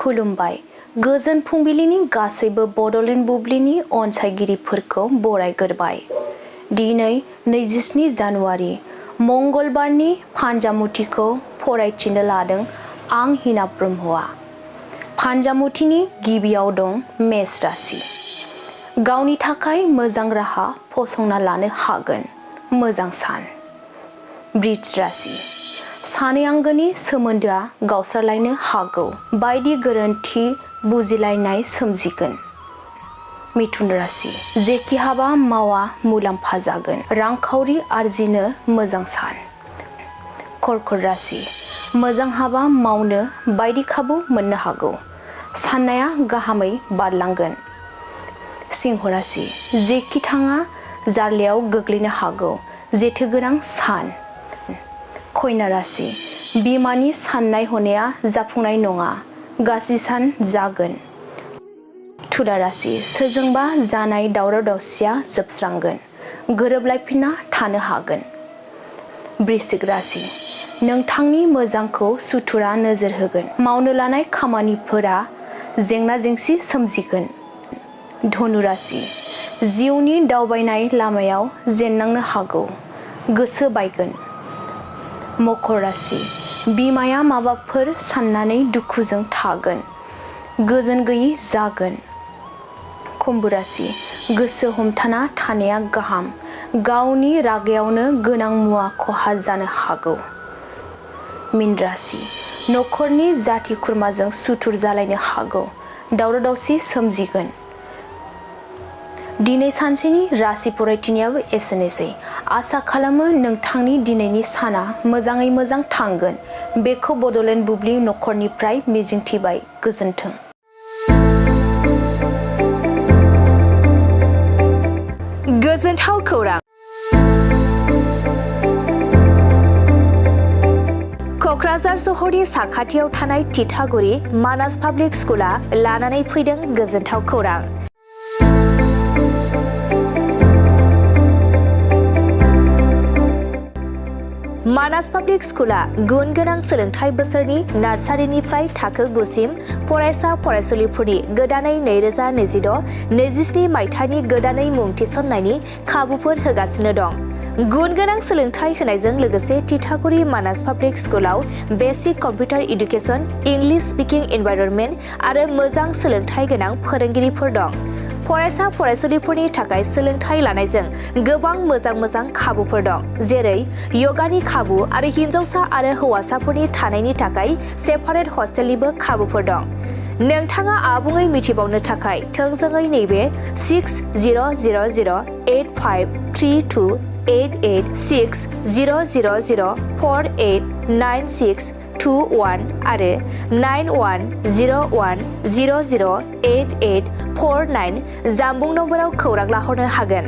खुलुमबाय गोजोन फुंबिलिनि गासैबो बड'लेण्ड बुब्लिनि अनसायगिरिफोरखौ बरायग्रोबाय। दिनै 27 जानुवारि मंगलबारनि फान्जामुथिखौ फरायथिनो लादों आं हिना ब्रह्मआ। फान्जामुथिनि गिबियाव दं मेष राशि। गावनि थाखाय मोजां राहा फसंना लानो हागोन, मोजां सान। बृष राशि। सानै आंगोनि सोमोन्दोआ गावस्रालायनो हागौ, बायदि गोरोन्थि बुजिलायनाय सोमजिगोन। मिथुन राशि। जेखि हाबा मावा मुलाम्फा जागोन, रांखावरि आरजिनो मोजां सान। कर्कट राशि। मोजां हाबा मावनो बायदि खाबु मोननो हागौ, साननाया गाहामै बारलांगोन। सिंह राशि। जेखि थाङा जार्लायाव गोग्लैनो हागौ, जेथो गोनां सान। कन्या राशि। बिमानि साननाय हनाया जाफुंनाय नङा, गाज्रि सान जागोन। तुला राशि। सोरजोंबा जानाय दावराव दावसिया जोबस्रांगोन, गोरोबलायफिनना थानो हागोन। वृश्चिक राशि। नोंथांनि मोजांखौ सुथुरा नोजोर होगोन, मावनो लानाय खामानिफोरा जेंना जेंसि सोमजिगोन। धनु राशि। जिउनि दावबायनाय लामायाव जेननांनो हागौ, गोसो बायगोन। मकर राशि। बिमाया माबाफोर साननानै दुखुजों थागोन, गोजोन गैयै जागोन। कुम्भ राशि। गोसो हमथाना थानाया गाहाम, गावनि रागायावनो गोनां मुवा खहा जानो हागौ। मीन राशि। नखरनि जाथि खुरमाजों सुथुर जालायनो हागौ, दावराव दावसि सोमजिगोन। दिनै सानसेनि राशि फरायथिनायाबो एसेनोसै। आसा खालामो नोंथांनि दिनैनि साना मोजाङै मोजां थांगोन, बेखौ बड'लेण्ड बुब्लि नखरनिफ्राय मिजिंथिबाय। गोजोन्थों। गोजोनथाव खौरां। क'क्राझार सहरनि साखाथियाव थानाय तितागुरि मानास पाब्लिक स्कुला लानानै फैदों गोजोनथाव खौरां। मानास पाब्लिक स्कुला गुन गोनां सोलोंथाइ बोसोरनि नार्सारिनिफ्राय थाखो 9 सिम फरायसा फरायसुलिफोरनि गोदानै 2026-27 मायथाइनि गोदानै मुं थिसननायनि खाबुफोर होगासिनो दं। गुन गोनां सोलोंथाइ होनायजों लोगोसे तितागुरि मानास पाब्लिक स्कुलाव basic computer education, English speaking environment आरो मोजां सोलोंथाइ गोनां फोरोंगिरिफोर दं। फरायसा फरायसुलिफोरनि थाखाय सोलोंथाइ लानायजों गोबां मोजां खाबुफोर दं, जेरै यगानि खाबु आरो हिन्जावसा आरो हौवासाफोरनि थानायनि थाखाय सेपारेट हस्टेलनिबो खाबुफोर दं। नोंथाङा आबुङै मिथिबावनो थाखाय थोंजोङै नैबे 600083238600048962 आरो 9101008849 जानबुं नम्बराव खौरां लाहरनो हागोन।